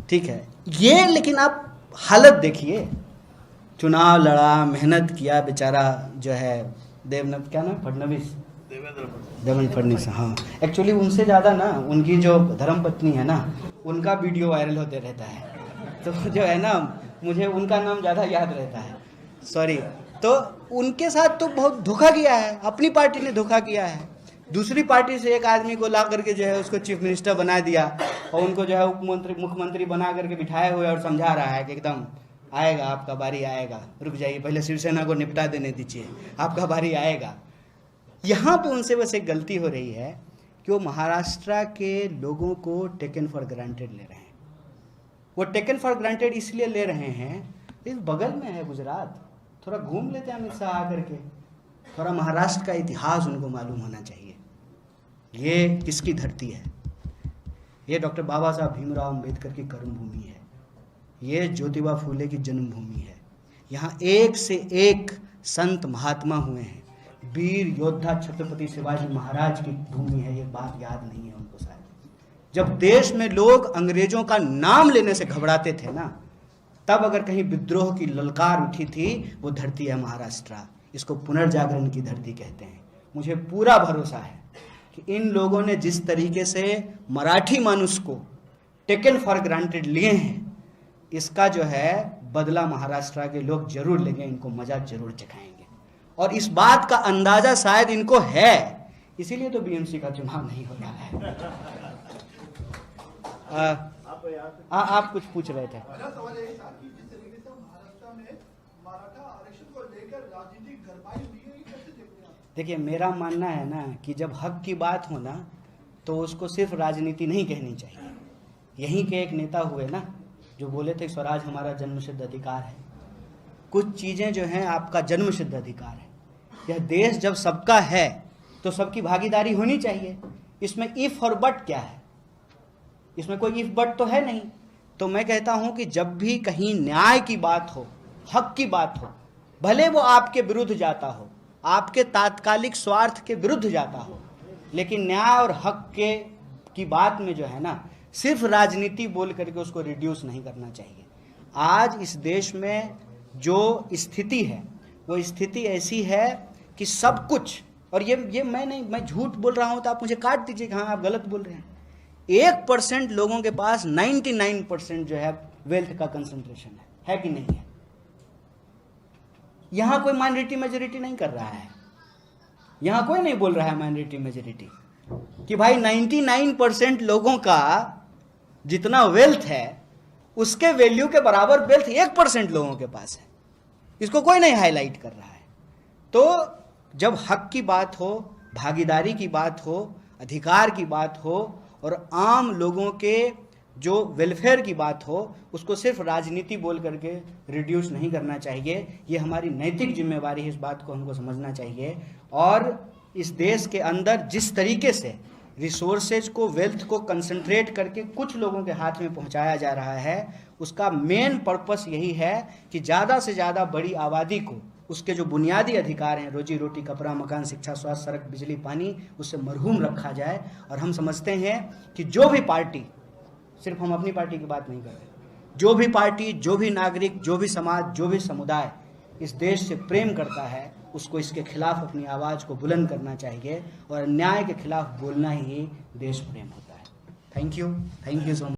ठीक है ये, लेकिन आप हालत देखिए, चुनाव लड़ा, मेहनत किया, बेचारा जो है देवेंद्र क्या नाम, फडणवीस, देवेंद्र फडणवीस, हाँ एक्चुअली उनसे ज़्यादा ना उनकी जो धर्मपत्नी है ना, उनका वीडियो वायरल होते रहता है, तो जो है ना मुझे उनका नाम ज़्यादा याद रहता है, सॉरी। तो उनके साथ तो बहुत धोखा किया है, अपनी पार्टी ने धोखा किया है, दूसरी पार्टी से एक आदमी को ला करके जो है उसको चीफ मिनिस्टर बना दिया और उनको जो है मुख्यमंत्री बना करके बिठाए हुए और समझा रहा है कि एकदम आएगा, आपका बारी आएगा, रुक जाइए, पहले शिवसेना को निपटा देने दीजिए, आपका बारी आएगा। यहाँ पे उनसे बस एक गलती हो रही है कि वो महाराष्ट्र के लोगों को टेकन फॉर ग्रांटेड ले रहे हैं। वो टेकन फॉर ग्रांटेड इसलिए ले रहे हैं, इस बगल में है गुजरात, थोड़ा घूम लेते हैं अमित शाह आकर के, थोड़ा महाराष्ट्र का इतिहास उनको मालूम होना चाहिए, ये किसकी धरती है, ये डॉक्टर बाबा साहब भीमराव अम्बेडकर की कर्मभूमि है, ये ज्योतिबा फूले की जन्मभूमि है, यहाँ एक से एक संत महात्मा हुए हैं, वीर योद्धा छत्रपति शिवाजी महाराज की भूमि है, ये बात याद नहीं है उनको शायद। जब देश में लोग अंग्रेजों का नाम लेने से घबराते थे ना, तब अगर कहीं विद्रोह की ललकार उठी थी, वो धरती है महाराष्ट्र, इसको पुनर्जागरण की धरती कहते हैं। मुझे पूरा भरोसा है कि इन लोगों ने जिस तरीके से मराठी मानुष को टेकन फॉर ग्रांटेड लिए हैं, इसका जो है बदला महाराष्ट्र के लोग जरूर लेंगे, इनको मजा जरूर चखाएंगे, और इस बात का अंदाजा शायद इनको है, इसीलिए तो बीएमसी का चुनाव नहीं हो रहा है। आप कुछ पूछ रहे थे। देखिए मेरा मानना है ना कि जब हक की बात हो ना तो उसको सिर्फ राजनीति नहीं कहनी चाहिए। यहीं के एक नेता हुए ना जो बोले थे स्वराज हमारा जन्मसिद्ध अधिकार है। कुछ चीज़ें जो हैं आपका जन्मसिद्ध अधिकार है। यह देश जब सबका है तो सबकी भागीदारी होनी चाहिए। इसमें इफ और बट क्या है? इसमें कोई इफ बट तो है नहीं। तो मैं कहता हूं कि जब भी कहीं न्याय की बात हो, हक की बात हो, भले वो आपके विरुद्ध जाता हो, आपके तात्कालिक स्वार्थ के विरुद्ध जाता हो, लेकिन न्याय और हक की बात में जो है ना सिर्फ राजनीति बोल करके उसको रिड्यूस नहीं करना चाहिए। आज इस देश में जो स्थिति है वो स्थिति ऐसी है कि सब कुछ, और ये मैं झूठ बोल रहा हूं तो आप मुझे काट दीजिए कि हाँ आप गलत बोल रहे हैं। 1% लोगों के पास 99% जो है वेल्थ का कंसंट्रेशन है कि नहीं है? यहां कोई माइनॉरिटी मेजॉरिटी नहीं कर रहा है। यहां कोई नहीं बोल रहा है माइनॉरिटी मेजॉरिटी कि भाई 99% लोगों का जितना वेल्थ है उसके वैल्यू के बराबर वेल्थ 1% लोगों के पास है। इसको कोई नहीं हाईलाइट कर रहा है। तो जब हक की बात हो, भागीदारी की बात हो, अधिकार की बात हो और आम लोगों के जो वेलफेयर की बात हो, उसको सिर्फ राजनीति बोल करके रिड्यूस नहीं करना चाहिए। ये हमारी नैतिक जिम्मेवारी है, इस बात को हमको समझना चाहिए। और इस देश के अंदर जिस तरीके से रिसोर्सेज को, वेल्थ को कंसंट्रेट करके कुछ लोगों के हाथ में पहुंचाया जा रहा है, उसका मेन पर्पस यही है कि ज़्यादा से ज़्यादा बड़ी आबादी को उसके जो बुनियादी अधिकार हैं, रोजी रोटी, कपड़ा, मकान, शिक्षा, स्वास्थ्य, सड़क, बिजली, पानी, उससे मरहूम रखा जाए। और हम समझते हैं कि जो भी पार्टी, सिर्फ हम अपनी पार्टी की बात नहीं कर रहे, जो भी पार्टी, जो भी नागरिक, जो भी समाज, जो भी समुदाय इस देश से प्रेम करता है, उसको इसके खिलाफ अपनी आवाज़ को बुलंद करना चाहिए और अन्याय के खिलाफ बोलना ही देश प्रेम होता है। Thank you so much.